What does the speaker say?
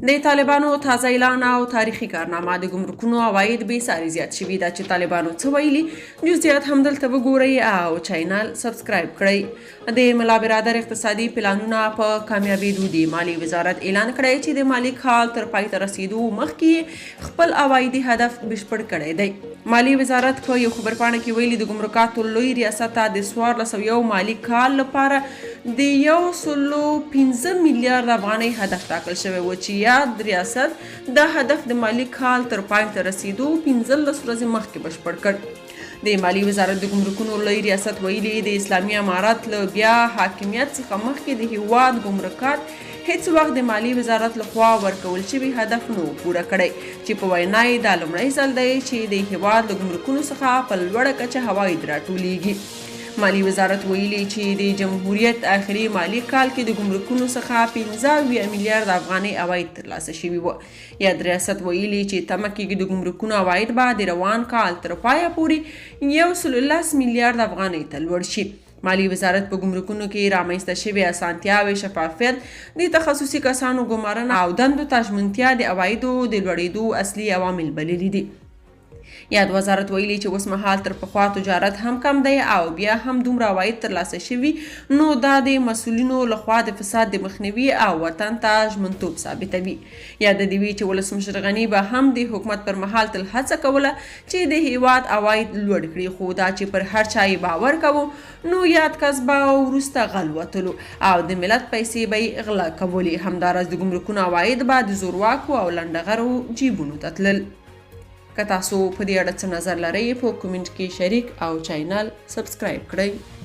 د طالبانو تازه اعلان او تاریخي کارنامه د ګمرکونو عواید بې ساري زیات شوي ده چې طالبانو څه ویلي جزئیات همدلته وګورئ او چینل سبسکرایب کړئ. د ملا برادر اقتصادي پلانونه په کامیابېدو دي. مالی وزارت اعلان کړی چې د مالی کال تر پای ته رسیدو مخکې خپل عوایدي هدف بشپړ کړی دی. مالی وزارت په یو خبرپاڼه کې ویلي د ګمرکاتو لوی ریاست ته د 1401 مالی کال لپاره د 115 میلیارد افغانۍ هدف ټاکل شوی و چې یاد ریاست دا هدف د مالی کال تر پای ته رسیدو 15 ورځې مخکې بشپړ کړ. د مالی وزارت د ګمرکونو لوی ریاست ویلي د اسلامي امارت له بیا حاکمیت څخه مخکې د هیواد ګمرکات هیڅ وخت د مالی وزارت لخوا ورکول شوي هدف نو پوره کړی چې په وینا یې دا لومړی ځل دی چې د هیواد له ګمرکونو څخه په لوړه کچه عواید راټولیږي. مالی وزارت ویلي چې د جمهوریت آخري مالی کال کې د ګمرکونو څخه 15 میلیارد افغانۍ عواید ترلاسه شوي وو. یاد ریاست ویلي چې تمه کېږي د ګمرکونو عواید به د روان کال تر پایه پورې 110 میلیارد افغانۍ ته لوړ شي. مالی وزارت په ګمرکونو کې رامنځته شوې اسانتیاوې، شفافیت، د تخصصي کسانو ګمارنه او دندو ته ژمنتیا د عوایدو د لوړېدو اصلي عوامل بللي دي. یاد وزارت ویلي چې اوس مهال تر پخوا تجارت هم کم دی او بیا هم دومره عواید ترلاسه شوي نو دا د مسؤلینو لخوا د فساد د مخنیوي او وطن ته ژمنتوب ثابتوي. یاد دې وي چې ولسمشر غني به هم د حکومت پر مهال تل هڅه کوله چې د هیواد عواید لوړ کړي، خو دا چې پر هر چا یې باور کوو نو یاد کس به وروسته غل وتلو او د ملت پیسې به یې غلا کولې. همداراز د ګمرکونو عواید به د زورواکو او لنډغرو جیبونو ته تلل. که تاسو په دې اړه څه نظر لرئ په کومنټ کې شریک او چینل سبسکرایب کړئ.